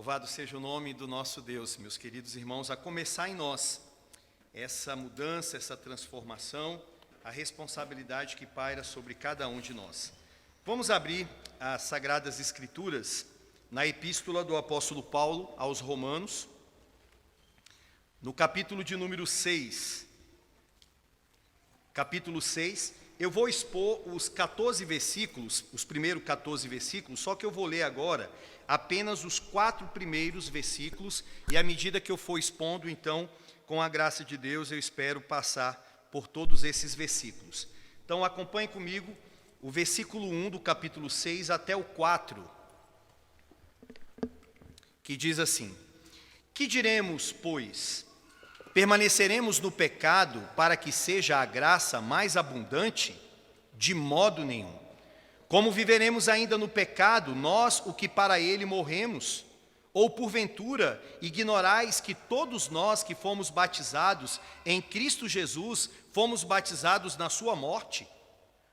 Louvado seja o nome do nosso Deus, meus queridos irmãos, a começar em nós essa mudança, essa transformação, a responsabilidade que paira sobre cada um de nós. Vamos abrir as Sagradas Escrituras na epístola do apóstolo Paulo aos Romanos, no capítulo de número 6. Capítulo 6, eu vou expor os 14 versículos, os primeiros 14 versículos, só que eu vou ler agora apenas os 4 primeiros versículos, e à medida que eu for expondo, então, com a graça de Deus, eu espero passar por todos esses versículos. Então, acompanhe comigo o versículo 1 do capítulo 6 até o 4, que diz assim: Que diremos, pois? Permaneceremos no pecado para que seja a graça mais abundante? De modo nenhum. Como viveremos ainda no pecado, nós, o que para ele morremos? Ou porventura ignorais que todos nós que fomos batizados em Cristo Jesus, fomos batizados na sua morte?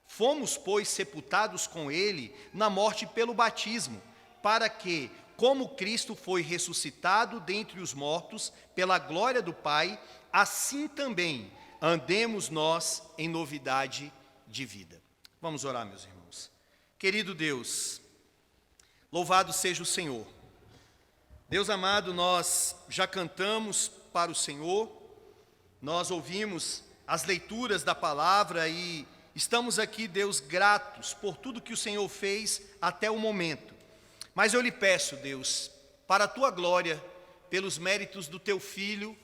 Fomos, pois, sepultados com ele na morte pelo batismo, para que, como Cristo foi ressuscitado dentre os mortos pela glória do Pai, assim também andemos nós em novidade de vida. Vamos orar, meus irmãos. Querido Deus, louvado seja o Senhor. Deus amado, nós já cantamos para o Senhor, nós ouvimos as leituras da palavra e estamos aqui, Deus, gratos por tudo que o Senhor fez até o momento. Mas eu lhe peço, Deus, para a tua glória, pelos méritos do teu Filho,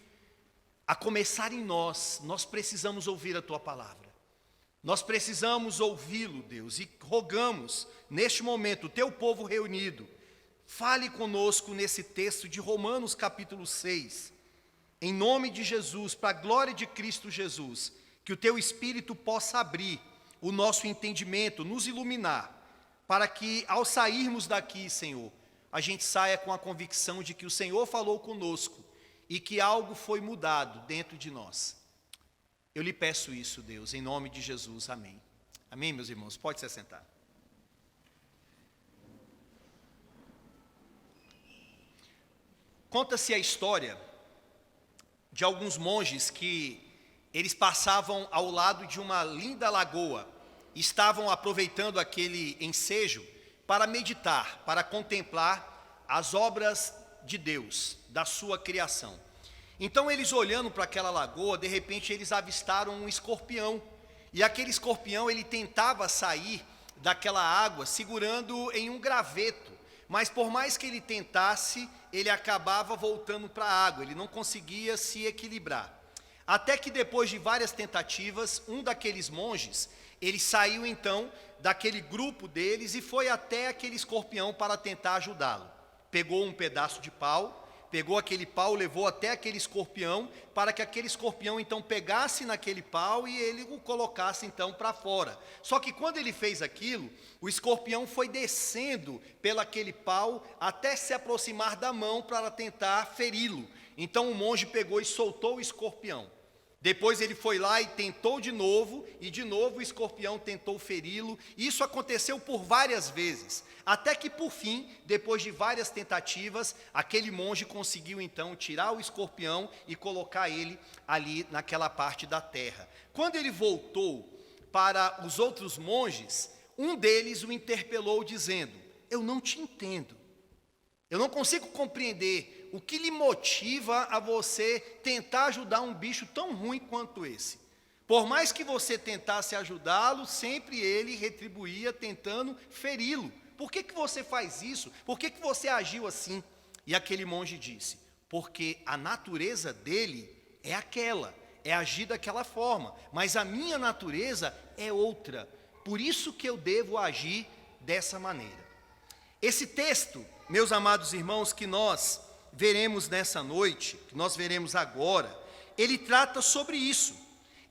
a começar em nós precisamos ouvir a tua palavra. Nós precisamos ouvi-lo, Deus, e rogamos, neste momento, o teu povo reunido, fale conosco nesse texto de Romanos capítulo 6, em nome de Jesus, para a glória de Cristo Jesus, que o teu Espírito possa abrir o nosso entendimento, nos iluminar, para que ao sairmos daqui, Senhor, a gente saia com a convicção de que o Senhor falou conosco e que algo foi mudado dentro de nós. Eu lhe peço isso, Deus, em nome de Jesus, amém. Amém, meus irmãos, pode se assentar. Conta-se a história de alguns monges que eles passavam ao lado de uma linda lagoa, estavam aproveitando aquele ensejo para meditar, para contemplar as obras de Deus, da sua criação. Então eles olhando para aquela lagoa, de repente eles avistaram um escorpião, e aquele escorpião ele tentava sair daquela água segurando em um graveto, mas por mais que ele tentasse, ele acabava voltando para a água, ele não conseguia se equilibrar. Até que depois de várias tentativas, um daqueles monges, ele saiu então daquele grupo deles e foi até aquele escorpião para tentar ajudá-lo. Pegou um pedaço de pau, pegou aquele pau, levou até aquele escorpião, para que aquele escorpião então pegasse naquele pau e ele o colocasse então para fora. Só que quando ele fez aquilo, o escorpião foi descendo pelaquele pau até se aproximar da mão para tentar feri-lo. Então o monge pegou e soltou o escorpião. Depois ele foi lá e tentou de novo o escorpião tentou feri-lo. Isso aconteceu por várias vezes, até que por fim, depois de várias tentativas, aquele monge conseguiu então tirar o escorpião e colocar ele ali naquela parte da terra. Quando ele voltou para os outros monges, um deles o interpelou dizendo: eu não te entendo, eu não consigo compreender o que lhe motiva a você tentar ajudar um bicho tão ruim quanto esse. Por mais que você tentasse ajudá-lo, sempre ele retribuía tentando feri-lo. Por que você faz isso? Por que você agiu assim? E aquele monge disse: porque a natureza dele é aquela, é agir daquela forma, mas a minha natureza é outra. Por isso que eu devo agir dessa maneira. Esse texto, meus amados irmãos, que nós veremos nessa noite, que nós veremos agora, ele trata sobre isso.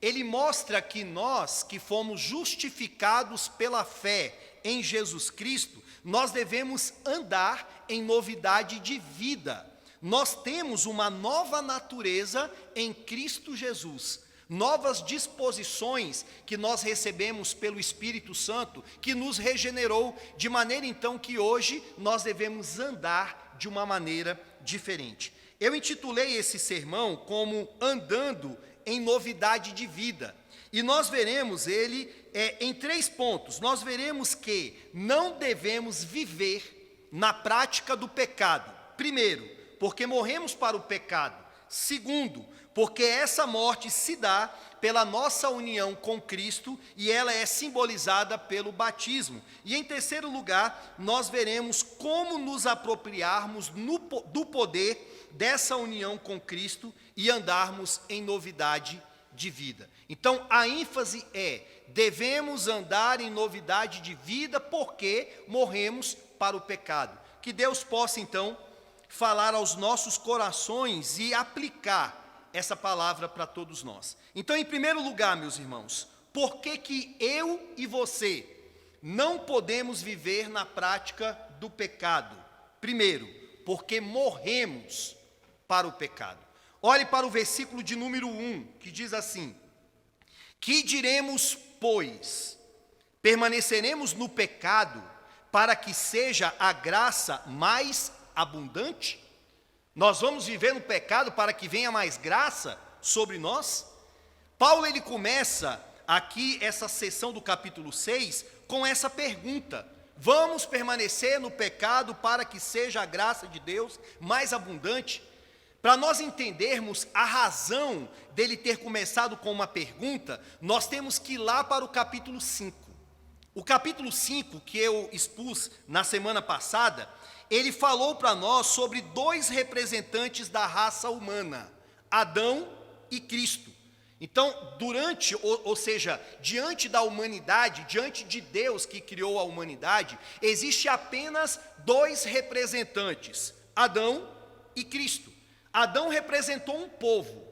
Ele mostra que nós, que fomos justificados pela fé em Jesus Cristo, nós devemos andar em novidade de vida. Nós temos uma nova natureza em Cristo Jesus, novas disposições que nós recebemos pelo Espírito Santo, que nos regenerou, de maneira então que hoje nós devemos andar de uma maneira diferente. Eu intitulei esse sermão como Andando em Novidade de Vida. E nós veremos ele em 3 pontos. Nós veremos que não devemos viver na prática do pecado. Primeiro, porque morremos para o pecado. Segundo, porque essa morte se dá pela nossa união com Cristo e ela é simbolizada pelo batismo. E em terceiro lugar, nós veremos como nos apropriarmos do poder dessa união com Cristo e andarmos em novidade de vida. Então, a ênfase é: devemos andar em novidade de vida porque morremos para o pecado. Que Deus possa, então, falar aos nossos corações e aplicar essa palavra para todos nós. Então, em primeiro lugar, meus irmãos, por que eu e você não podemos viver na prática do pecado? Primeiro, porque morremos para o pecado. Olhe para o versículo de número 1, que diz assim: que diremos, pois? Permaneceremos no pecado para que seja a graça mais abundante? Nós vamos viver no pecado para que venha mais graça sobre nós? Paulo, ele começa aqui essa sessão do capítulo 6 com essa pergunta: vamos permanecer no pecado para que seja a graça de Deus mais abundante? Para nós entendermos a razão dele ter começado com uma pergunta, nós temos que ir lá para o capítulo 5. O capítulo 5, que eu expus na semana passada, ele falou para nós sobre 2 representantes da raça humana, Adão e Cristo. Então, ou seja, diante da humanidade, diante de Deus que criou a humanidade, existe apenas 2 representantes, Adão e Cristo. Adão representou um povo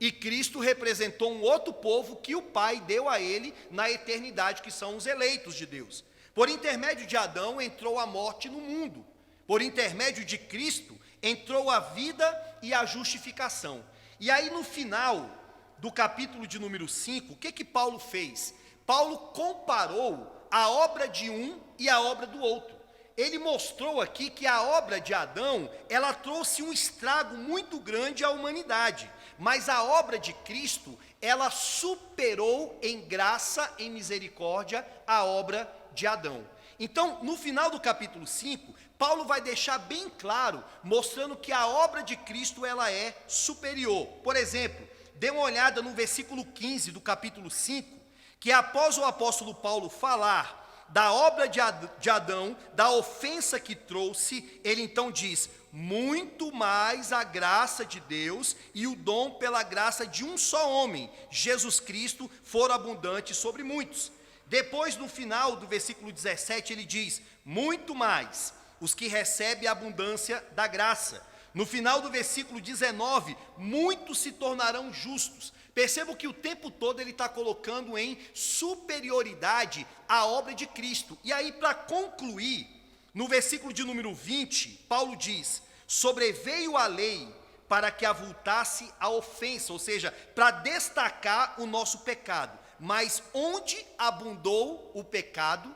e Cristo representou um outro povo que o Pai deu a ele na eternidade, que são os eleitos de Deus. Por intermédio de Adão entrou a morte no mundo. Por intermédio de Cristo entrou a vida e a justificação. E aí no final do capítulo de número 5, o que Paulo fez? Paulo comparou a obra de um e a obra do outro. Ele mostrou aqui que a obra de Adão, ela trouxe um estrago muito grande à humanidade, mas a obra de Cristo, ela superou em graça, em misericórdia, a obra de Adão. Então, no final do capítulo 5, Paulo vai deixar bem claro, mostrando que a obra de Cristo, ela é superior. Por exemplo, dê uma olhada no versículo 15 do capítulo 5, que após o apóstolo Paulo falar da obra de Adão, da ofensa que trouxe, ele então diz: muito mais a graça de Deus e o dom pela graça de um só homem, Jesus Cristo, foram abundantes sobre muitos. Depois, no final do versículo 17, ele diz: muito mais os que recebem a abundância da graça. No final do versículo 19, muitos se tornarão justos. Percebam que o tempo todo ele está colocando em superioridade a obra de Cristo. E aí, para concluir, no versículo de número 20, Paulo diz: sobreveio a lei para que avultasse a ofensa, ou seja, para destacar o nosso pecado. Mas onde abundou o pecado,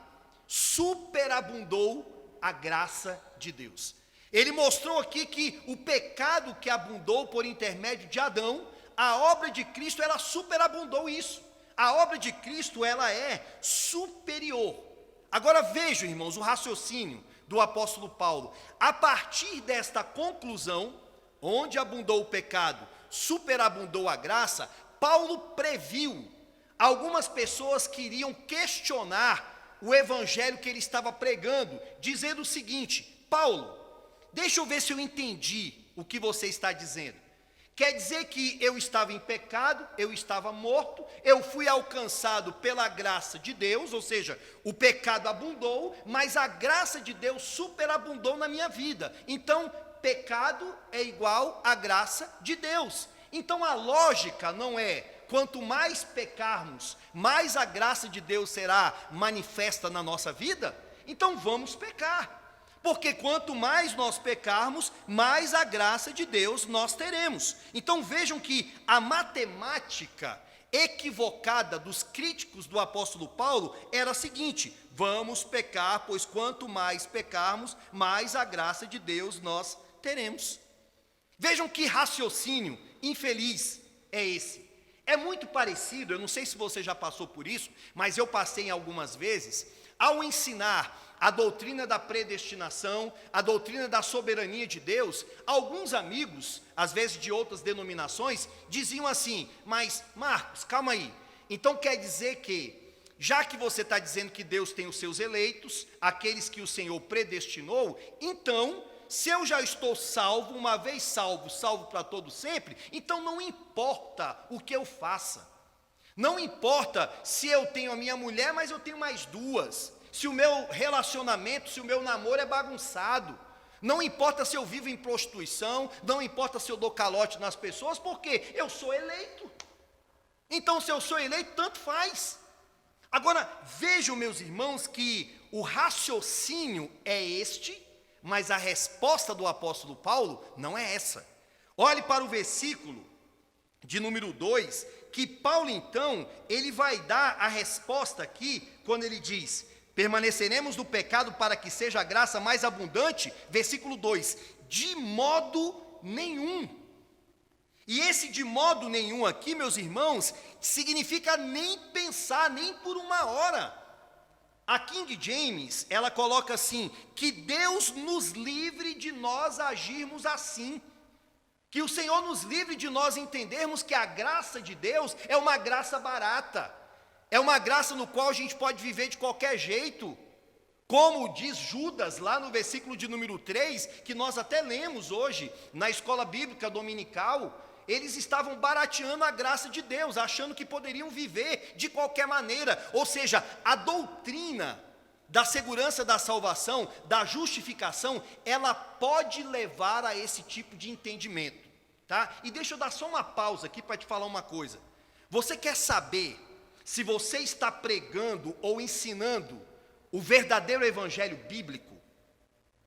superabundou a graça de Deus. Ele mostrou aqui que o pecado que abundou por intermédio de Adão, a obra de Cristo, ela superabundou isso. A obra de Cristo, ela é superior. Agora vejam, irmãos, o raciocínio do apóstolo Paulo. A partir desta conclusão, onde abundou o pecado, superabundou a graça, Paulo previu algumas pessoas que iriam questionar o evangelho que ele estava pregando, dizendo o seguinte: Paulo, deixa eu ver se eu entendi o que você está dizendo. Quer dizer que eu estava em pecado, eu estava morto, eu fui alcançado pela graça de Deus, ou seja, o pecado abundou, mas a graça de Deus superabundou na minha vida. Então, pecado é igual à graça de Deus. Então, a lógica não é: quanto mais pecarmos, mais a graça de Deus será manifesta na nossa vida? Então, vamos pecar. Porque quanto mais nós pecarmos, mais a graça de Deus nós teremos. Então vejam que a matemática, equivocada dos críticos do apóstolo Paulo era a seguinte: vamos pecar, pois quanto mais pecarmos, mais a graça de Deus nós teremos. Vejam que raciocínio infeliz é esse. É muito parecido, eu não sei se você já passou por isso, mas eu passei algumas vezes, ao ensinar a doutrina da predestinação, a doutrina da soberania de Deus, alguns amigos, às vezes de outras denominações, diziam assim: mas Marcos, calma aí, então quer dizer que, já que você está dizendo que Deus tem os seus eleitos, aqueles que o Senhor predestinou, então, se eu já estou salvo, uma vez salvo, salvo para todo sempre, então não importa o que eu faça, não importa se eu tenho a minha mulher, mas eu tenho mais duas, se o meu relacionamento, se o meu namoro é bagunçado, não importa se eu vivo em prostituição, não importa se eu dou calote nas pessoas, porque eu sou eleito. Então, se eu sou eleito, tanto faz. Agora, vejam, meus irmãos, que o raciocínio é este, mas a resposta do apóstolo Paulo não é essa. Olhe para o versículo de número 2, que Paulo, então, ele vai dar a resposta aqui, quando ele diz: permaneceremos no pecado para que seja a graça mais abundante, versículo 2, de modo nenhum. E esse de modo nenhum aqui, meus irmãos, significa nem pensar, nem por uma hora. A King James, ela coloca assim: que Deus nos livre de nós agirmos assim. Que o Senhor nos livre de nós entendermos que a graça de Deus é uma graça barata. É uma graça no qual a gente pode viver de qualquer jeito. Como diz Judas lá no versículo de número 3, que nós até lemos hoje na escola bíblica dominical. Eles estavam barateando a graça de Deus, achando que poderiam viver de qualquer maneira. Ou seja, a doutrina da segurança da salvação, da justificação, ela pode levar a esse tipo de entendimento, tá? E deixa eu dar só uma pausa aqui para te falar uma coisa. Você quer saber se você está pregando ou ensinando o verdadeiro evangelho bíblico?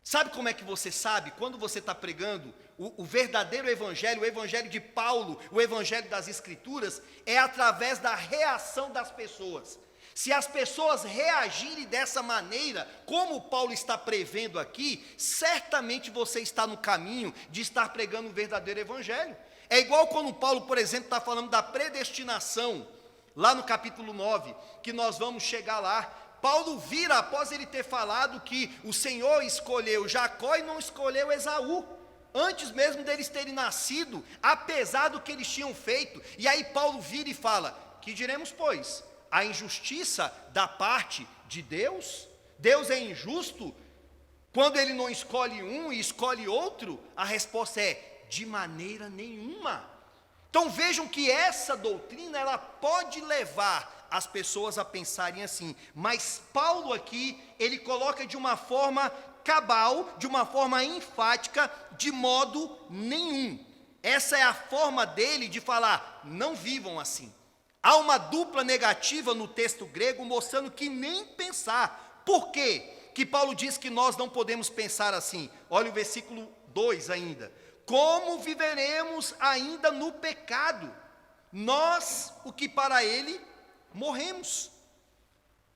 Sabe como é que você sabe? Quando você está pregando o verdadeiro evangelho, o evangelho de Paulo, o evangelho das Escrituras, é através da reação das pessoas. Se as pessoas reagirem dessa maneira, como Paulo está prevendo aqui, certamente você está no caminho de estar pregando o verdadeiro evangelho. É igual quando Paulo, por exemplo, está falando da predestinação, lá no capítulo 9, que nós vamos chegar lá. Paulo vira, após ele ter falado que o Senhor escolheu Jacó e não escolheu Esaú, antes mesmo deles terem nascido, apesar do que eles tinham feito. E aí Paulo vira e fala: que diremos, pois? A injustiça da parte de Deus? Deus é injusto quando ele não escolhe um e escolhe outro? A resposta é: de maneira nenhuma. Então vejam que essa doutrina, ela pode levar as pessoas a pensarem assim, mas Paulo aqui, ele coloca de uma forma cabal, de uma forma enfática, de modo nenhum. Essa é a forma dele de falar: não vivam assim. Há uma dupla negativa no texto grego, mostrando que nem pensar. Por quê que Paulo diz que nós não podemos pensar assim? Olha o versículo 2 ainda. Como viveremos ainda no pecado? Nós, o que para ele, morremos.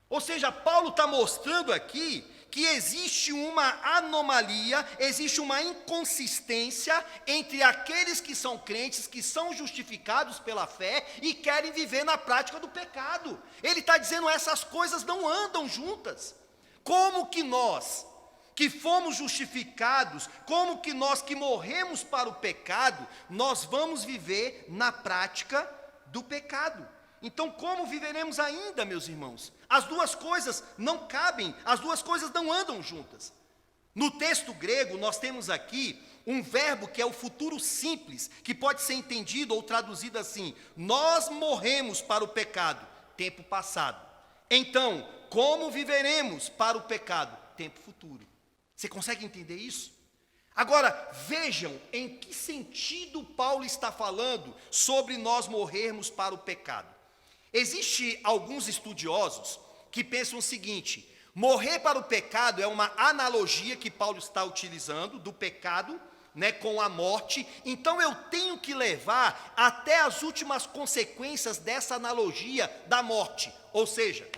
Ou seja, Paulo está mostrando aqui que existe uma anomalia, existe uma inconsistência entre aqueles que são crentes, que são justificados pela fé e querem viver na prática do pecado. Ele está dizendo: essas coisas não andam juntas. Como que nós, que fomos justificados, como que nós que morremos para o pecado, nós vamos viver na prática do pecado? Então, como viveremos ainda, meus irmãos? As duas coisas não cabem, as duas coisas não andam juntas. No texto grego, nós temos aqui um verbo que é o futuro simples, que pode ser entendido ou traduzido assim: nós morremos para o pecado, tempo passado. Então, como viveremos para o pecado? Tempo futuro. Você consegue entender isso? Agora, vejam em que sentido Paulo está falando sobre nós morrermos para o pecado. Existem alguns estudiosos que pensam o seguinte: morrer para o pecado é uma analogia que Paulo está utilizando do pecado né, com a morte, então eu tenho que levar até as últimas consequências dessa analogia da morte. Ou seja,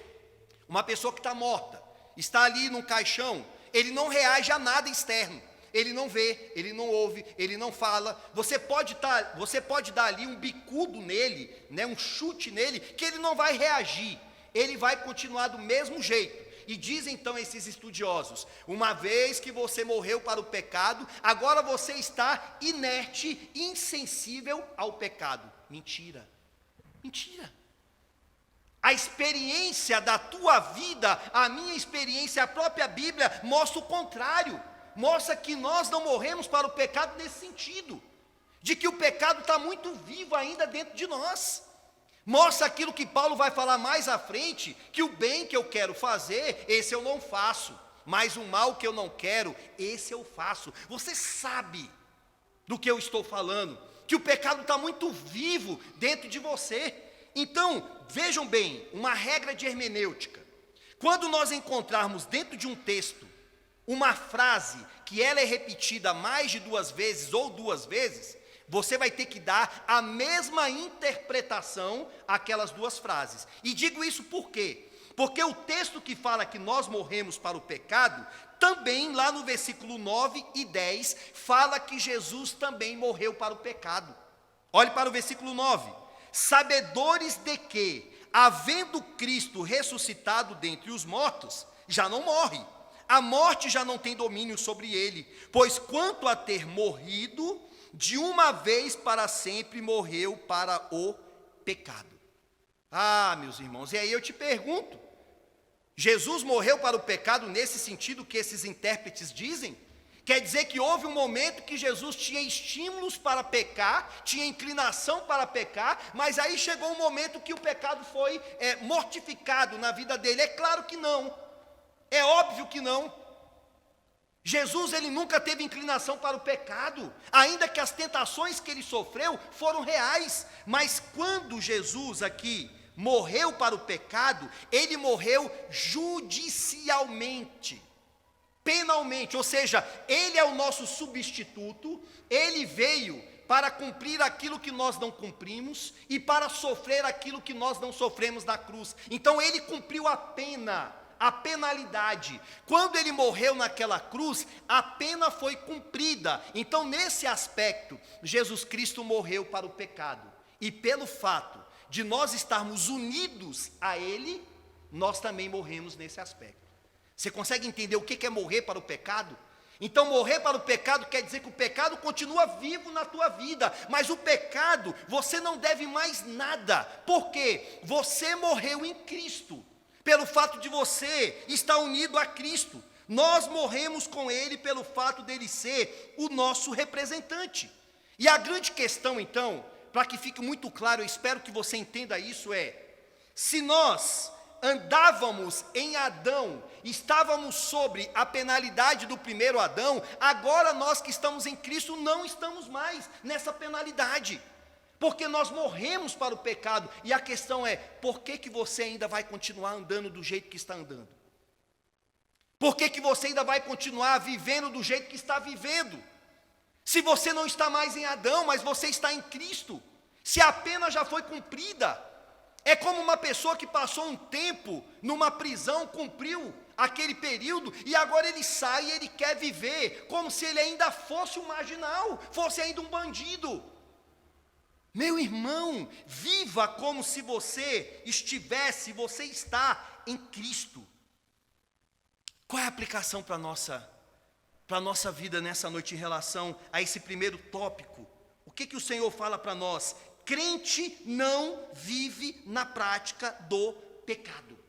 uma pessoa que está morta, está ali num caixão, ele não reage a nada externo, ele não vê, ele não ouve, ele não fala. Você pode dar ali um bicudo nele, né, um chute nele, que ele não vai reagir, ele vai continuar do mesmo jeito. E dizem então esses estudiosos, uma vez que você morreu para o pecado, agora você está inerte, insensível ao pecado. Mentira, mentira. A experiência da tua vida, a minha experiência, a própria Bíblia mostra o contrário. Mostra que nós não morremos para o pecado nesse sentido, de que o pecado está muito vivo ainda dentro de nós. Mostra aquilo que Paulo vai falar mais à frente, que o bem que eu quero fazer, esse eu não faço, mas o mal que eu não quero, esse eu faço. Você sabe do que eu estou falando, que o pecado está muito vivo dentro de você. Então, vejam bem, uma regra de hermenêutica. Quando nós encontrarmos dentro de um texto uma frase que ela é repetida mais de 2 vezes ou 2 vezes, você vai ter que dar a mesma interpretação àquelas 2 frases. E digo isso por quê? Porque o texto que fala que nós morremos para o pecado, também lá no versículo 9 e 10, fala que Jesus também morreu para o pecado. Olhe para o versículo 9. Sabedores de que, havendo Cristo ressuscitado dentre os mortos, já não morre. A morte já não tem domínio sobre ele, pois quanto a ter morrido, de uma vez para sempre morreu para o pecado. Ah, meus irmãos, e aí eu te pergunto, Jesus morreu para o pecado nesse sentido que esses intérpretes dizem? Quer dizer que houve um momento que Jesus tinha estímulos para pecar, tinha inclinação para pecar, mas aí chegou um momento que o pecado foi mortificado na vida dele? É claro que não, é óbvio que não. Jesus, ele nunca teve inclinação para o pecado, ainda que as tentações que ele sofreu foram reais, mas quando Jesus aqui morreu para o pecado, ele morreu judicialmente, penalmente, ou seja, ele é o nosso substituto, ele veio para cumprir aquilo que nós não cumprimos e para sofrer aquilo que nós não sofremos na cruz. Então ele cumpriu a pena, a penalidade. Quando ele morreu naquela cruz, a pena foi cumprida. Então, nesse aspecto, Jesus Cristo morreu para o pecado. E pelo fato de nós estarmos unidos a ele, nós também morremos nesse aspecto. Você consegue entender o que é morrer para o pecado? Então, morrer para o pecado quer dizer que o pecado continua vivo na tua vida, mas o pecado, você não deve mais nada, porque você morreu em Cristo. Pelo fato de você estar unido a Cristo, nós morremos com ele pelo fato dele ser o nosso representante. E a grande questão então, para que fique muito claro, eu espero que você entenda isso, se nós andávamos em Adão, estávamos sobre a penalidade do primeiro Adão, agora nós que estamos em Cristo não estamos mais nessa penalidade, porque nós morremos para o pecado. E a questão é, por que você ainda vai continuar andando do jeito que está andando? Por que você ainda vai continuar vivendo do jeito que está vivendo? Se você não está mais em Adão, mas você está em Cristo, se a pena já foi cumprida, é como uma pessoa que passou um tempo numa prisão, cumpriu aquele período, e agora ele sai e ele quer viver como se ele ainda fosse um marginal, fosse ainda um bandido. Meu irmão, viva como se você está em Cristo. Qual é a aplicação para a nossa vida nessa noite em relação a esse primeiro tópico? O que o Senhor fala para nós? Crente não vive na prática do pecado.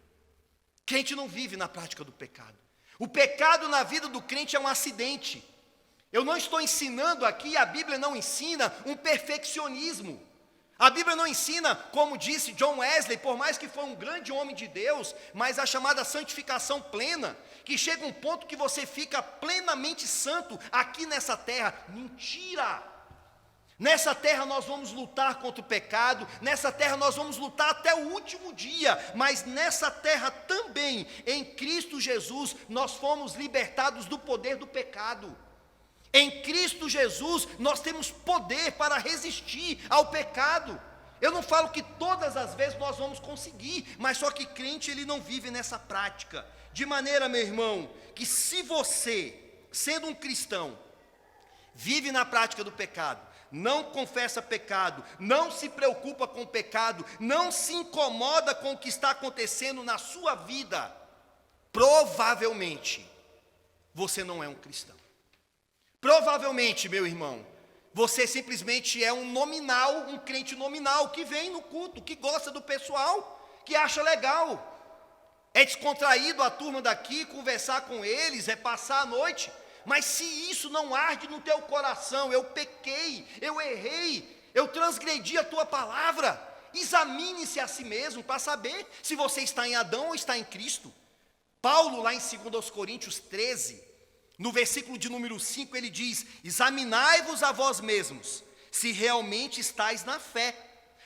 Crente não vive na prática do pecado. O pecado na vida do crente é um acidente. Eu não estou ensinando aqui, a Bíblia não ensina um perfeccionismo. A Bíblia não ensina, como disse John Wesley, por mais que foi um grande homem de Deus, mas a chamada santificação plena, que chega um ponto que você fica plenamente santo aqui nessa terra. Mentira! Nessa terra nós vamos lutar contra o pecado, nessa terra nós vamos lutar até o último dia, mas nessa terra também, em Cristo Jesus, nós fomos libertados do poder do pecado. Em Cristo Jesus, nós temos poder para resistir ao pecado. Eu não falo que todas as vezes nós vamos conseguir, mas só que crente, ele não vive nessa prática. De maneira, meu irmão, que se você, sendo um cristão, vive na prática do pecado, não confessa pecado, não se preocupa com o pecado, não se incomoda com o que está acontecendo na sua vida, provavelmente você não é um cristão. Provavelmente, meu irmão, você simplesmente é um nominal, um crente nominal, que vem no culto, que gosta do pessoal, que acha legal, é descontraído a turma daqui, conversar com eles, é passar a noite. Mas se isso não arde no teu coração, eu pequei, eu errei, eu transgredi a tua palavra, examine-se a si mesmo para saber se você está em Adão ou está em Cristo. Paulo, lá em 2 Coríntios 13, no versículo de número 5, ele diz: examinai-vos a vós mesmos, se realmente estáis na fé,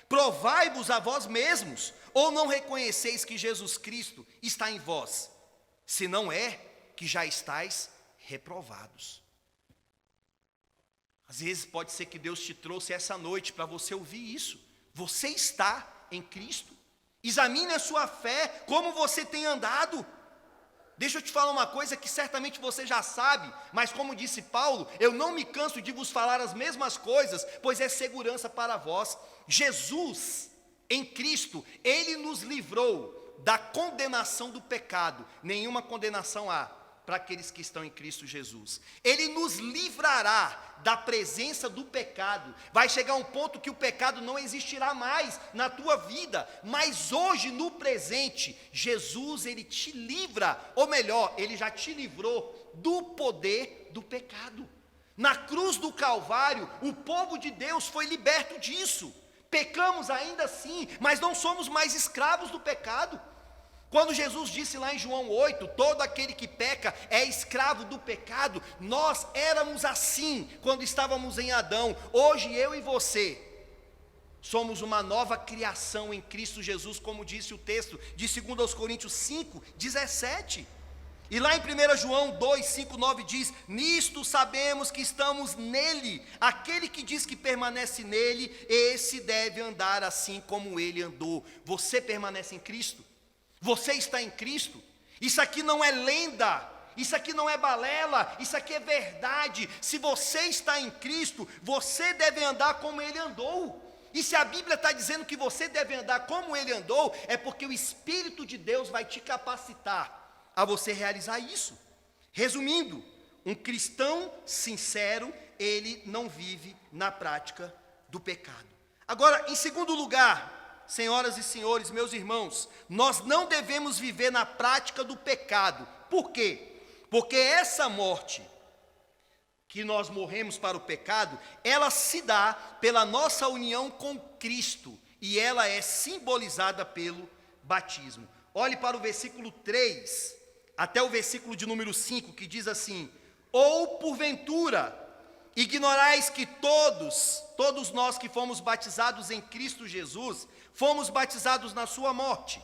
provai-vos a vós mesmos, ou não reconheceis que Jesus Cristo está em vós, se não é que já estáis reprovados. Às vezes pode ser que Deus te trouxe essa noite para você ouvir isso. Você está em Cristo? Examine a sua fé, como você tem andado. Deixa eu te falar uma coisa que certamente você já sabe, mas como disse Paulo, eu não me canso de vos falar as mesmas coisas, pois é segurança para vós. Jesus, em Cristo, Ele nos livrou da condenação do pecado. Nenhuma condenação há para aqueles que estão em Cristo Jesus. Ele nos livrará da presença do pecado. Vai chegar um ponto que o pecado não existirá mais na tua vida, mas hoje, no presente, Jesus, Ele te livra, ou melhor, Ele já te livrou do poder do pecado. Na cruz do Calvário, o povo de Deus foi liberto disso. Pecamos ainda sim, mas não somos mais escravos do pecado. Quando Jesus disse lá em João 8, todo aquele que peca é escravo do pecado, nós éramos assim quando estávamos em Adão. Hoje eu e você somos uma nova criação em Cristo Jesus, como disse o texto de 2 Coríntios 5, 17. E lá em 1 João 2, 5, 9 diz: nisto sabemos que estamos nele, aquele que diz que permanece nele, esse deve andar assim como ele andou. Você permanece em Cristo? Você está em Cristo? Isso aqui não é lenda, isso aqui não é balela, isso aqui é verdade. Se você está em Cristo, você deve andar como Ele andou. E se a Bíblia está dizendo que você deve andar como Ele andou, é porque o Espírito de Deus vai te capacitar a você realizar isso. Resumindo, um cristão sincero, ele não vive na prática do pecado. Agora, em segundo lugar, senhoras e senhores, meus irmãos, nós não devemos viver na prática do pecado. Por quê? Porque essa morte que nós morremos para o pecado, ela se dá pela nossa união com Cristo, e ela é simbolizada pelo batismo. Olhe para o versículo 3, até o versículo de número 5, que diz assim: ou porventura ignorais que todos nós que fomos batizados em Cristo Jesus, fomos batizados na sua morte.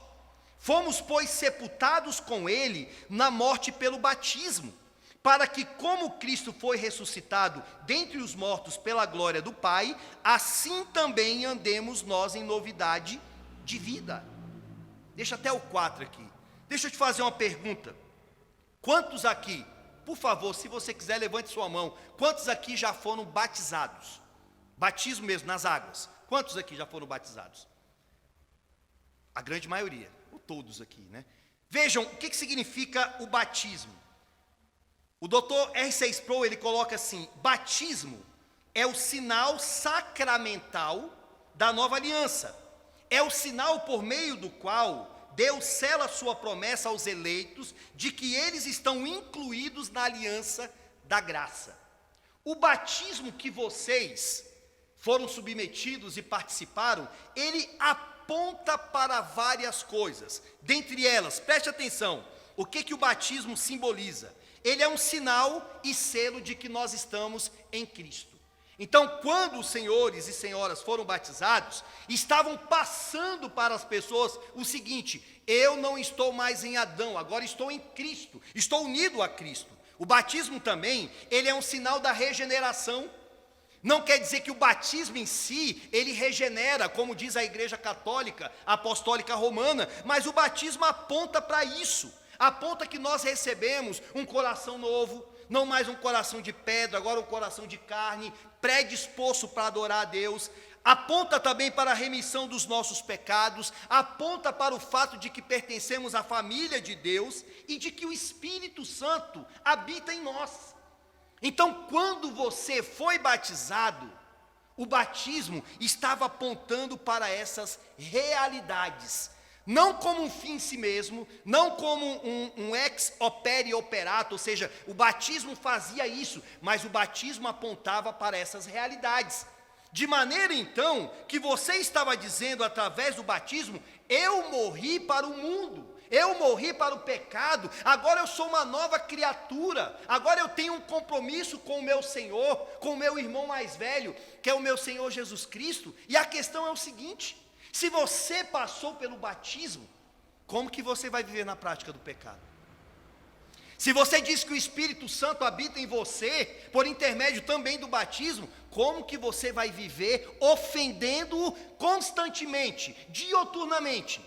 Fomos, pois, sepultados com ele na morte pelo batismo, para que, como Cristo foi ressuscitado dentre os mortos pela glória do Pai, assim também andemos nós em novidade de vida. Deixa até o 4 aqui. Deixa eu te fazer uma pergunta. Quantos aqui, por favor, se você quiser, levante sua mão. Quantos aqui já foram batizados? Batismo mesmo, nas águas. Quantos aqui já foram batizados? A grande maioria, ou todos aqui, né? Vejam, o que significa o batismo? O Dr. R.C. Sproul, ele coloca assim: batismo é o sinal sacramental da nova aliança. É o sinal por meio do qual Deus sela sua promessa aos eleitos de que eles estão incluídos na aliança da graça. O batismo que vocês foram submetidos e participaram, ele aponta para várias coisas. Dentre elas, preste atenção, o que o batismo simboliza? Ele é um sinal e selo de que nós estamos em Cristo. Então, quando os senhores e senhoras foram batizados, estavam passando para as pessoas o seguinte: eu não estou mais em Adão, agora estou em Cristo, estou unido a Cristo. O batismo também, ele é um sinal da regeneração. Não quer dizer que o batismo em si, ele regenera, como diz a Igreja Católica, Apostólica Romana, mas o batismo aponta para isso, aponta que nós recebemos um coração novo, não mais um coração de pedra, agora um coração de carne, predisposto para adorar a Deus, aponta também para a remissão dos nossos pecados, aponta para o fato de que pertencemos à família de Deus e de que o Espírito Santo habita em nós. Então, quando você foi batizado, o batismo estava apontando para essas realidades, não como um fim em si mesmo, não como um ex opere operato, ou seja, o batismo fazia isso, mas o batismo apontava para essas realidades. De maneira então que você estava dizendo através do batismo: eu morri para o mundo, eu morri para o pecado, agora eu sou uma nova criatura, agora eu tenho um compromisso com o meu Senhor, com o meu irmão mais velho, que é o meu Senhor Jesus Cristo. E a questão é o seguinte: se você passou pelo batismo, como que você vai viver na prática do pecado? Se você diz que o Espírito Santo habita em você, por intermédio também do batismo, como que você vai viver ofendendo-o constantemente, dioturnamente?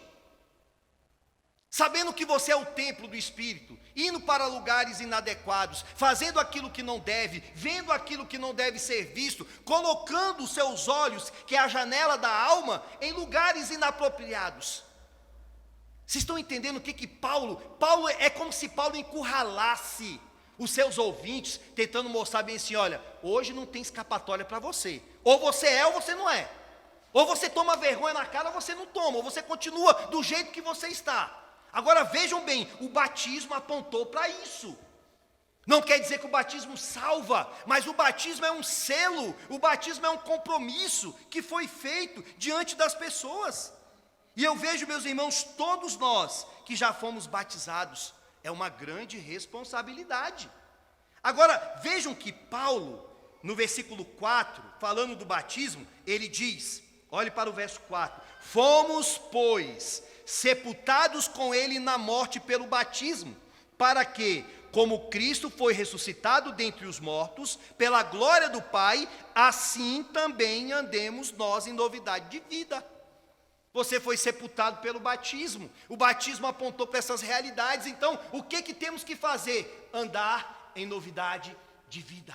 Sabendo que você é o templo do Espírito, indo para lugares inadequados, fazendo aquilo que não deve, vendo aquilo que não deve ser visto, colocando os seus olhos, que é a janela da alma, em lugares inapropriados. Vocês estão entendendo o que Paulo é como se Paulo encurralasse os seus ouvintes, tentando mostrar bem assim: olha, hoje não tem escapatória para você, ou você é ou você não é, ou você toma vergonha na cara ou você não toma, ou você continua do jeito que você está. Agora vejam bem, o batismo apontou para isso. Não quer dizer que o batismo salva, mas o batismo é um selo, o batismo é um compromisso que foi feito diante das pessoas. E eu vejo, meus irmãos, todos nós que já fomos batizados, é uma grande responsabilidade. Agora, vejam que Paulo, no versículo 4, falando do batismo, ele diz, olhe para o verso 4: fomos, pois, sepultados com ele na morte pelo batismo, para que, como Cristo foi ressuscitado dentre os mortos, pela glória do Pai, assim também andemos nós em novidade de vida. Você foi sepultado pelo batismo, o batismo apontou para essas realidades. Então, o que temos que fazer? Andar em novidade de vida.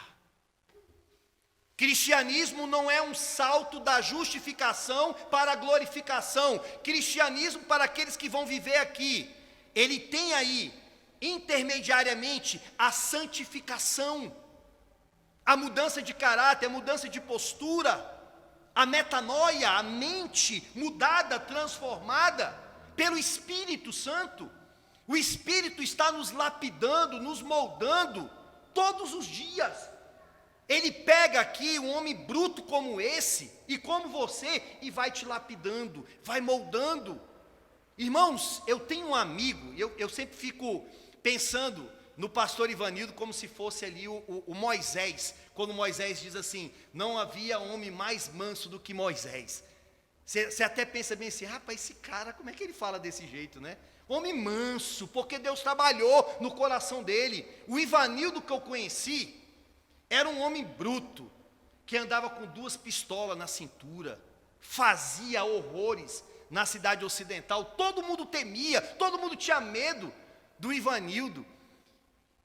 Cristianismo não é um salto da justificação para a glorificação. Cristianismo, para aqueles que vão viver aqui, ele tem aí, intermediariamente, a santificação, a mudança de caráter, a mudança de postura, a metanoia, a mente mudada, transformada pelo Espírito Santo. O Espírito está nos lapidando, nos moldando todos os dias. Ele pega aqui um homem bruto como esse e como você e vai te lapidando, vai moldando. Irmãos, eu tenho um amigo, eu sempre fico pensando no pastor Ivanildo como se fosse ali o Moisés, quando Moisés diz assim: não havia homem mais manso do que Moisés. Você até pensa bem assim: rapaz, esse cara, como é que ele fala desse jeito, né? Homem manso, porque Deus trabalhou no coração dele. O Ivanildo que eu conheci era um homem bruto, que andava com 2 pistolas na cintura, fazia horrores na cidade ocidental, todo mundo temia, todo mundo tinha medo do Ivanildo.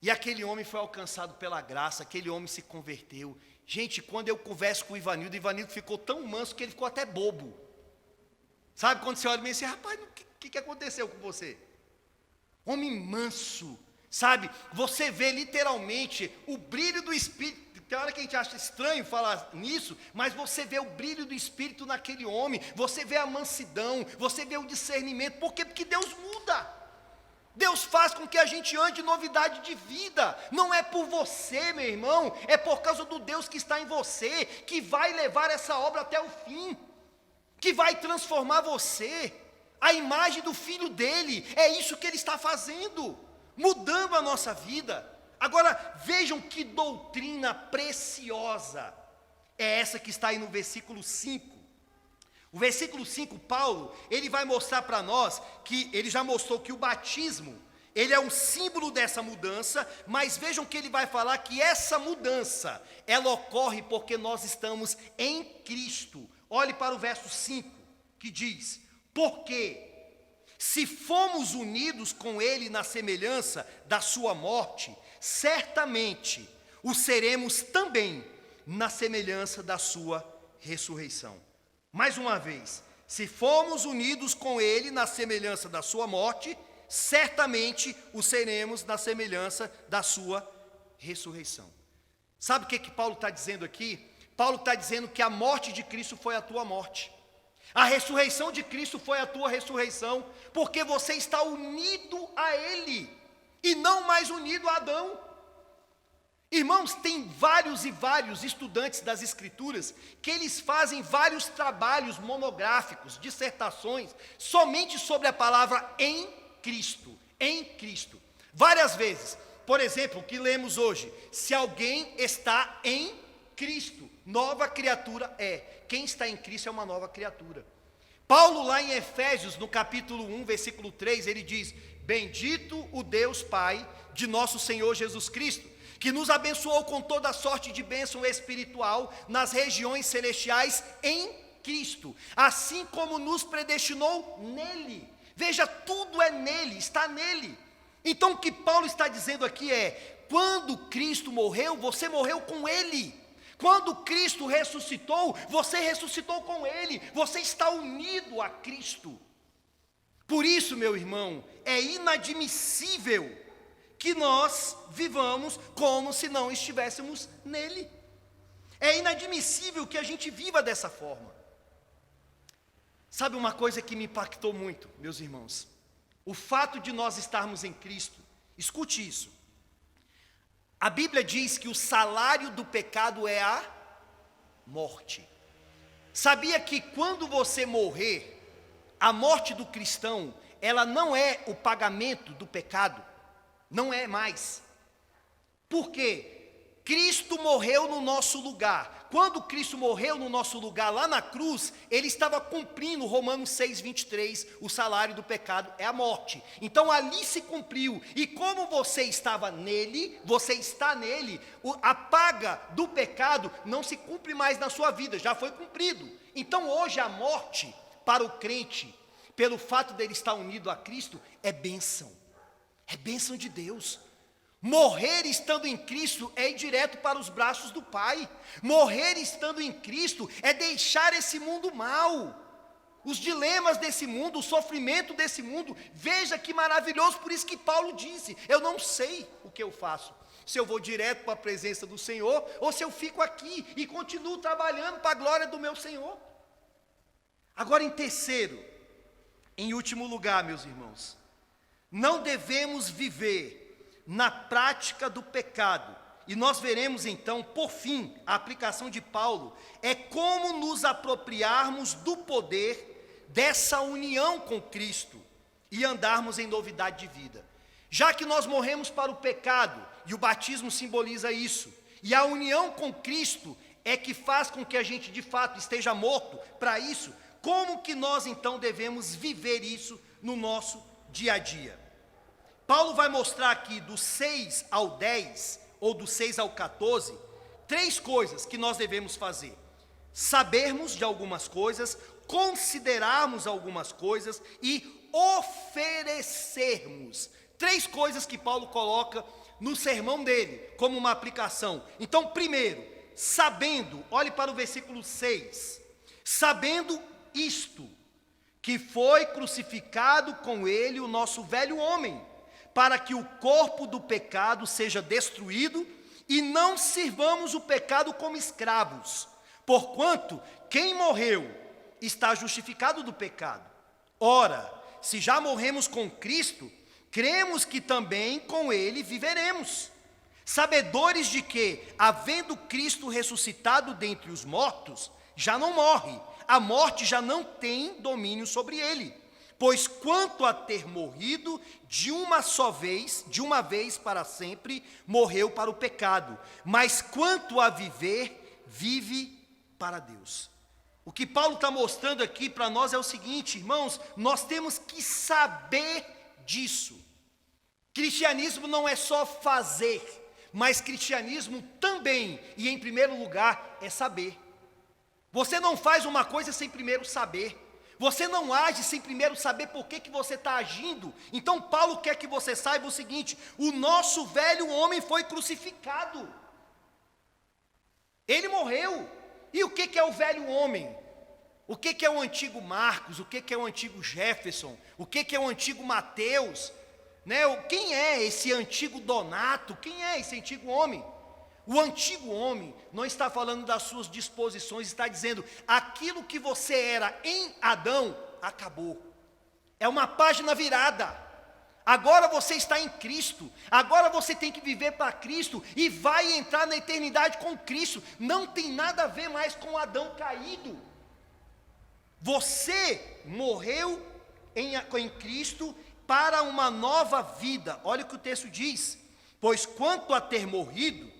E aquele homem foi alcançado pela graça, aquele homem se converteu. Gente, quando eu converso com o Ivanildo ficou tão manso que ele ficou até bobo. Sabe, quando você olha e diz assim: rapaz, o que aconteceu com você? Homem manso, sabe, você vê literalmente o brilho do Espírito. Tem hora que a gente acha estranho falar nisso, mas você vê o brilho do Espírito naquele homem, você vê a mansidão, você vê o discernimento. Por quê? Porque Deus muda. Deus faz com que a gente ande em novidade de vida. Não é por você, meu irmão, é por causa do Deus que está em você, que vai levar essa obra até o fim, que vai transformar você, a imagem do Filho dele. É isso que ele está fazendo, mudando a nossa vida. Agora, vejam que doutrina preciosa é essa que está aí no versículo 5. O versículo 5, Paulo, ele vai mostrar para nós que, ele já mostrou que o batismo, ele é um símbolo dessa mudança, mas vejam que ele vai falar que essa mudança, ela ocorre porque nós estamos em Cristo. Olhe para o verso 5, que diz: porque se fomos unidos com ele na semelhança da sua morte, certamente o seremos também na semelhança da sua ressurreição. Mais uma vez, se fomos unidos com ele na semelhança da sua morte, certamente o seremos na semelhança da sua ressurreição. Sabe o que Paulo está dizendo aqui? Paulo está dizendo que a morte de Cristo foi a tua morte. A ressurreição de Cristo foi a tua ressurreição, porque você está unido a Ele, e não mais unido a Adão. Irmãos, tem vários e vários estudantes das Escrituras que eles fazem vários trabalhos monográficos, dissertações, somente sobre a palavra em Cristo, em Cristo. Várias vezes, por exemplo, o que lemos hoje: se alguém está em Cristo, nova criatura é. Quem está em Cristo é uma nova criatura. Paulo lá em Efésios, no capítulo 1, versículo 3, ele diz: bendito o Deus Pai de nosso Senhor Jesus Cristo, que nos abençoou com toda sorte de bênção espiritual nas regiões celestiais em Cristo, assim como nos predestinou nele. Veja, tudo é nele, está nele. Então o que Paulo está dizendo aqui é: quando Cristo morreu, você morreu com ele. Quando Cristo ressuscitou, você ressuscitou com ele. Você está unido a Cristo. Por isso, meu irmão, é inadmissível que nós vivamos como se não estivéssemos nele. É inadmissível que a gente viva dessa forma. Sabe uma coisa que me impactou muito, meus irmãos? O fato de nós estarmos em Cristo. Escute isso. A Bíblia diz que o salário do pecado é a morte. Sabia que quando você morrer, a morte do cristão, ela não é o pagamento do pecado? Não é mais. Por quê? Cristo morreu no nosso lugar. Quando Cristo morreu no nosso lugar lá na cruz, ele estava cumprindo Romanos 6:23, o salário do pecado é a morte. Então ali se cumpriu. E como você estava nele, você está nele, a paga do pecado não se cumpre mais na sua vida, já foi cumprido. Então hoje a morte para o crente, pelo fato dele estar unido a Cristo, é bênção. É bênção de Deus. Morrer estando em Cristo é ir direto para os braços do Pai. Morrer estando em Cristo é deixar esse mundo mau, os dilemas desse mundo, o sofrimento desse mundo. Veja que maravilhoso, por isso que Paulo disse: eu não sei o que eu faço, se eu vou direto para a presença do Senhor, ou se eu fico aqui e continuo trabalhando para a glória do meu Senhor. Agora, em terceiro, em último lugar, meus irmãos, não devemos viver na prática do pecado. E nós veremos então, por fim, a aplicação de Paulo é como nos apropriarmos do poder dessa união com Cristo e andarmos em novidade de vida. Já que nós morremos para o pecado, e o batismo simboliza isso, e a união com Cristo é que faz com que a gente de fato esteja morto para isso, como que nós então devemos viver isso no nosso dia a dia? Paulo vai mostrar aqui do 6 ao 10, ou do 6 ao 14, 3 coisas que nós devemos fazer: sabermos de algumas coisas, considerarmos algumas coisas e oferecermos. 3 coisas que Paulo coloca no sermão dele, como uma aplicação. Então, primeiro, sabendo, olhe para o versículo 6, sabendo isto, que foi crucificado com ele o nosso velho homem, para que o corpo do pecado seja destruído e não sirvamos o pecado como escravos, porquanto quem morreu está justificado do pecado. Ora, se já morremos com Cristo, cremos que também com ele viveremos, sabedores de que, havendo Cristo ressuscitado dentre os mortos, já não morre, a morte já não tem domínio sobre ele. Pois quanto a ter morrido de uma vez para sempre, morreu para o pecado, mas quanto a viver, vive para Deus. O que Paulo está mostrando aqui para nós é o seguinte, irmãos: nós temos que saber disso, Cristianismo não é só fazer, mas cristianismo também, e em primeiro lugar, é saber. Você não faz uma coisa sem primeiro saber. Você não age sem primeiro saber por que você está agindo. Então Paulo quer que você saiba o seguinte: o nosso velho homem foi crucificado. Ele morreu. E o que é o velho homem? O que é o antigo Marcos? O que é o antigo Jefferson? O que é o antigo Mateus? Quem é esse antigo Donato? Quem é esse antigo homem? O antigo homem não está falando das suas disposições, está dizendo: aquilo que você era em Adão, acabou. É uma página virada. Agora você está em Cristo. Agora você tem que viver para Cristo e vai entrar na eternidade com Cristo. Não tem nada a ver mais com Adão caído. Você morreu em Cristo para uma nova vida. Olha o que o texto diz: pois quanto a ter morrido,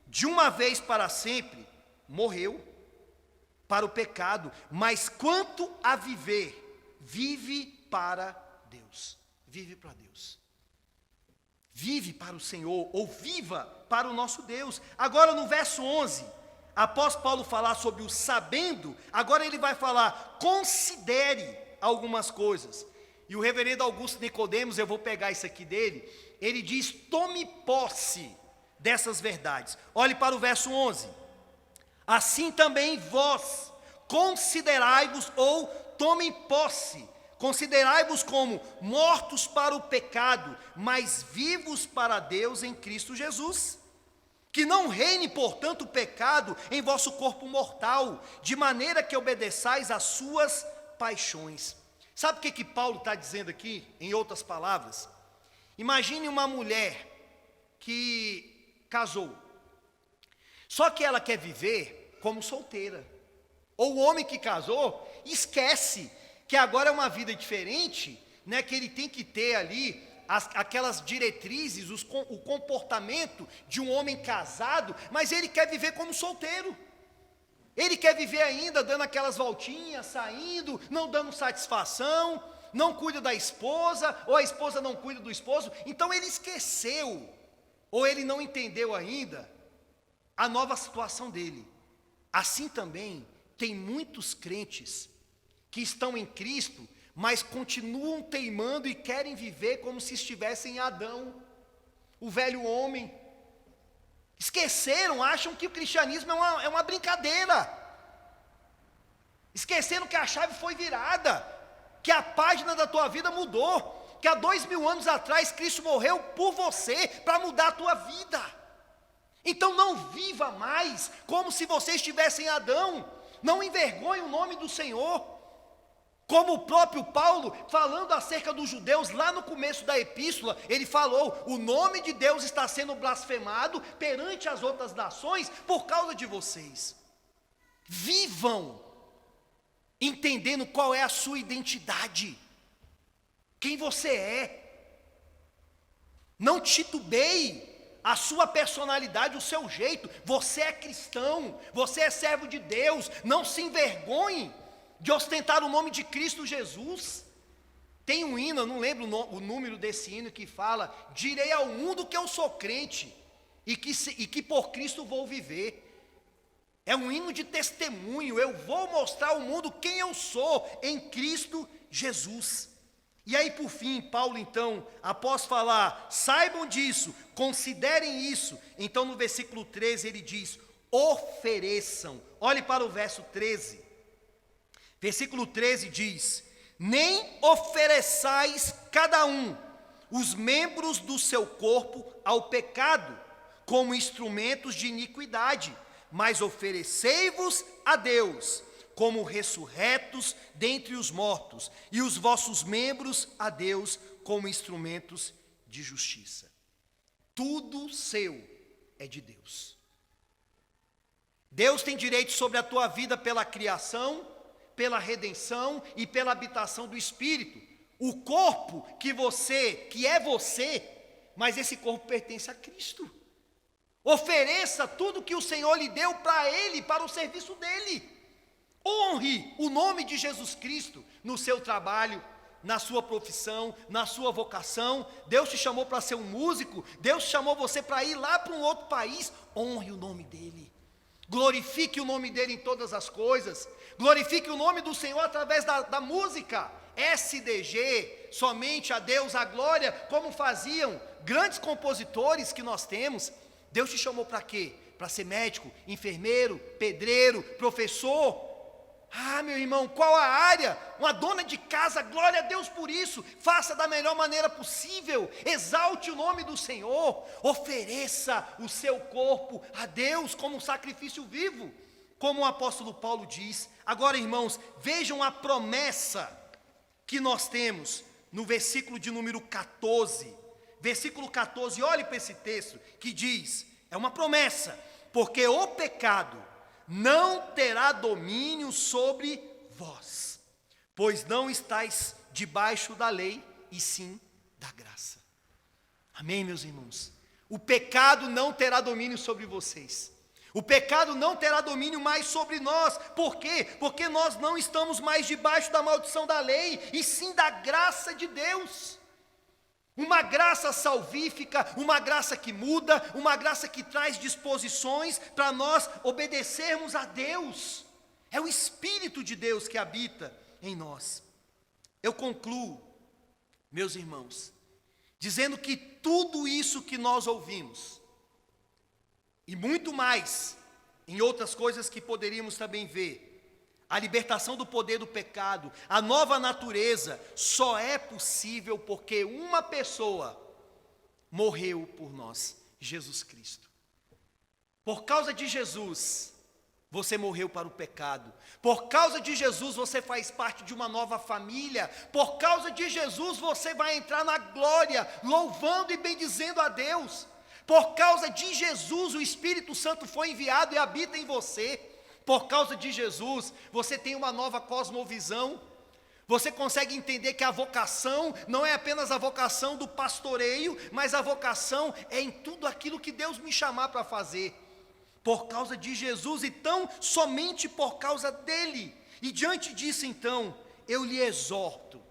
de uma vez para sempre, morreu para o pecado, mas quanto a viver, vive para Deus. Vive para Deus. Vive para o Senhor, ou viva para o nosso Deus. Agora no verso 11, após Paulo falar sobre o sabendo, agora ele vai falar: considere algumas coisas. E o reverendo Augusto Nicodemos, eu vou pegar isso aqui dele, ele diz: tome posse dessas verdades. Olhe para o verso 11. Assim também vós considerai-vos, ou tomem posse, considerai-vos como mortos para o pecado, mas vivos para Deus em Cristo Jesus. Que não reine, portanto, o pecado em vosso corpo mortal, de maneira que obedeçais às suas paixões. Sabe o que Paulo está dizendo aqui, em outras palavras? Imagine uma mulher que casou, só que ela quer viver como solteira. Ou o homem que casou esquece que agora é uma vida diferente, que ele tem que ter ali aquelas diretrizes, o comportamento de um homem casado, mas ele quer viver como solteiro. Ele quer viver ainda dando aquelas voltinhas, saindo, não dando satisfação, não cuida da esposa, ou a esposa não cuida do esposo. Então ele esqueceu, ou ele não entendeu ainda a nova situação dele. Assim também tem muitos crentes que estão em Cristo, mas continuam teimando e querem viver como se estivessem em Adão, o velho homem. Esqueceram, acham que o cristianismo é uma brincadeira. Esqueceram que a chave foi virada, que a página da tua vida mudou, que há 2000 anos atrás Cristo morreu por você, para mudar a tua vida. Então não viva mais como se você estivesse em Adão. Não envergonhe o nome do Senhor. Como o próprio Paulo, falando acerca dos judeus, lá no começo da epístola, ele falou: o nome de Deus está sendo blasfemado perante as outras nações por causa de vocês. Vivam, entendendo qual é a sua identidade, quem você é. Não titubeie a sua personalidade, o seu jeito. Você é cristão, você é servo de Deus. Não se envergonhe de ostentar o nome de Cristo Jesus. Tem um hino, eu não lembro o número desse hino, que fala: direi ao mundo que eu sou crente e que por Cristo vou viver. É um hino de testemunho. Eu vou mostrar ao mundo quem eu sou em Cristo Jesus. E aí, por fim, Paulo então, após falar: saibam disso, considerem isso, então no versículo 13 ele diz: ofereçam. Olhe para o verso 13. Versículo 13 diz: nem ofereçais cada um os membros do seu corpo ao pecado, como instrumentos de iniquidade, mas oferecei-vos a Deus, como ressurretos dentre os mortos, e os vossos membros a Deus, como instrumentos de justiça. Tudo seu é de Deus. Deus tem direito sobre a tua vida pela criação, pela redenção e pela habitação do Espírito. O corpo que é você, mas esse corpo pertence a Cristo. Ofereça tudo que o Senhor lhe deu para Ele, para o serviço dele. Honre o nome de Jesus Cristo no seu trabalho, na sua profissão, na sua vocação. Deus te chamou para ser um músico, Deus chamou você para ir lá para um outro país. Honre o nome dEle, glorifique o nome dEle em todas as coisas, glorifique o nome do Senhor através da música. SDG, somente a Deus a glória, como faziam grandes compositores que nós temos. Deus te chamou para quê? Para ser médico, enfermeiro, pedreiro, professor. Ah, meu irmão, qual a área? Uma dona de casa, glória a Deus por isso. Faça da melhor maneira possível, exalte o nome do Senhor, ofereça o seu corpo a Deus como um sacrifício vivo, como o apóstolo Paulo diz. Agora, irmãos, vejam a promessa que nós temos no versículo de número 14. Versículo 14, olhe para esse texto que diz, é uma promessa: porque o pecado não terá domínio sobre vós, pois não estáis debaixo da lei, e sim da graça. Amém, meus irmãos? O pecado não terá domínio sobre vocês. O pecado não terá domínio mais sobre nós. Por quê? Porque nós não estamos mais debaixo da maldição da lei, e sim da graça de Deus. Uma graça salvífica, uma graça que muda, uma graça que traz disposições para nós obedecermos a Deus. É o Espírito de Deus que habita em nós. Eu concluo, meus irmãos, dizendo que tudo isso que nós ouvimos, e muito mais, em outras coisas que poderíamos também ver, a libertação do poder do pecado, a nova natureza, só é possível porque uma pessoa morreu por nós, Jesus Cristo. Por causa de Jesus, você morreu para o pecado. Por causa de Jesus, você faz parte de uma nova família. Por causa de Jesus, você vai entrar na glória, louvando e bendizendo a Deus. Por causa de Jesus, o Espírito Santo foi enviado e habita em você. Por causa de Jesus, você tem uma nova cosmovisão. Você consegue entender que a vocação não é apenas a vocação do pastoreio, mas a vocação é em tudo aquilo que Deus me chamar para fazer. Por causa de Jesus, então, somente por causa dele. E diante disso, então, eu lhe exorto,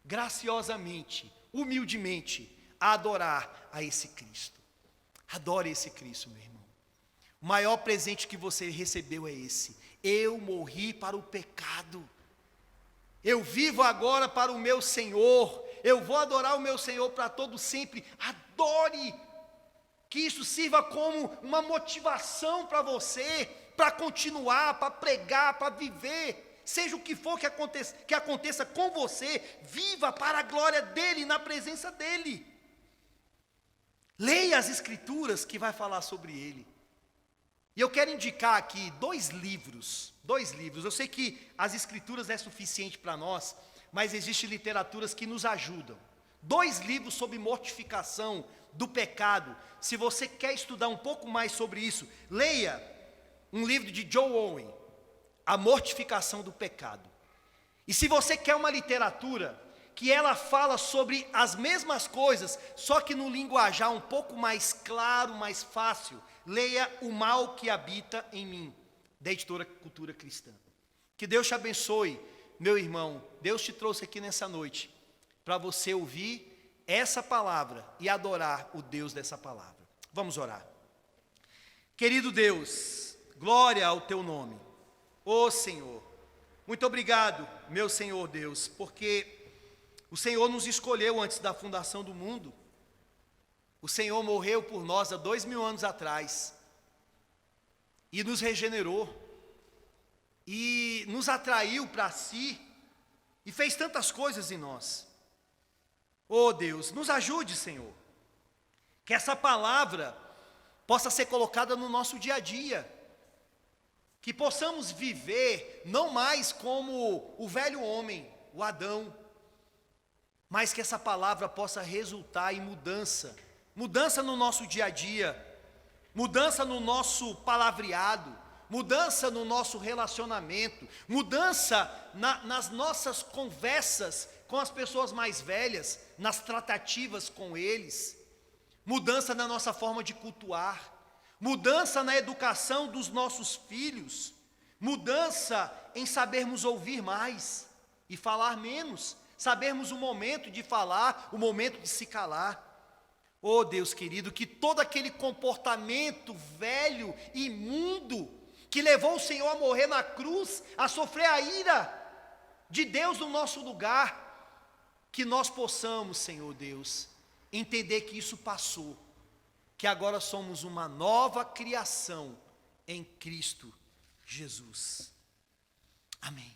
graciosamente, humildemente, a adorar a esse Cristo. Adore esse Cristo, meu irmão. O maior presente que você recebeu é esse: eu morri para o pecado, eu vivo agora para o meu Senhor, eu vou adorar o meu Senhor para todo sempre. Adore, que isso sirva como uma motivação para você, para continuar, para pregar, para viver, seja o que for que aconteça com você, viva para a glória dEle, na presença dEle. Leia as Escrituras que vai falar sobre Ele. E eu quero indicar aqui dois livros. Eu sei que as Escrituras é suficiente para nós, mas existem literaturas que nos ajudam. 2 livros sobre mortificação do pecado. Se você quer estudar um pouco mais sobre isso, leia um livro de Joe Owen, A Mortificação do Pecado. E se você quer uma literatura que ela fala sobre as mesmas coisas, só que no linguajar um pouco mais claro, mais fácil, leia O Mal que Habita em Mim, da editora Cultura Cristã. Que Deus te abençoe, meu irmão. Deus te trouxe aqui nessa noite para você ouvir essa palavra e adorar o Deus dessa palavra. Vamos orar. Querido Deus, glória ao teu nome. Ó Senhor, muito obrigado, meu Senhor Deus, porque o Senhor nos escolheu antes da fundação do mundo. O Senhor morreu por nós há 2000 anos atrás e nos regenerou e nos atraiu para si e fez tantas coisas em nós. Oh Deus, nos ajude, Senhor, que essa palavra possa ser colocada no nosso dia a dia, que possamos viver não mais como o velho homem, o Adão, mas que essa palavra possa resultar em mudança no nosso dia a dia, mudança no nosso palavreado, mudança no nosso relacionamento, mudança nas nossas conversas com as pessoas mais velhas, nas tratativas com eles, mudança na nossa forma de cultuar, mudança na educação dos nossos filhos, mudança em sabermos ouvir mais e falar menos, sabermos o momento de falar, o momento de se calar. Oh Deus querido, que todo aquele comportamento velho, imundo, que levou o Senhor a morrer na cruz, a sofrer a ira de Deus no nosso lugar, que nós possamos, Senhor Deus, entender que isso passou, que agora somos uma nova criação em Cristo Jesus. Amém.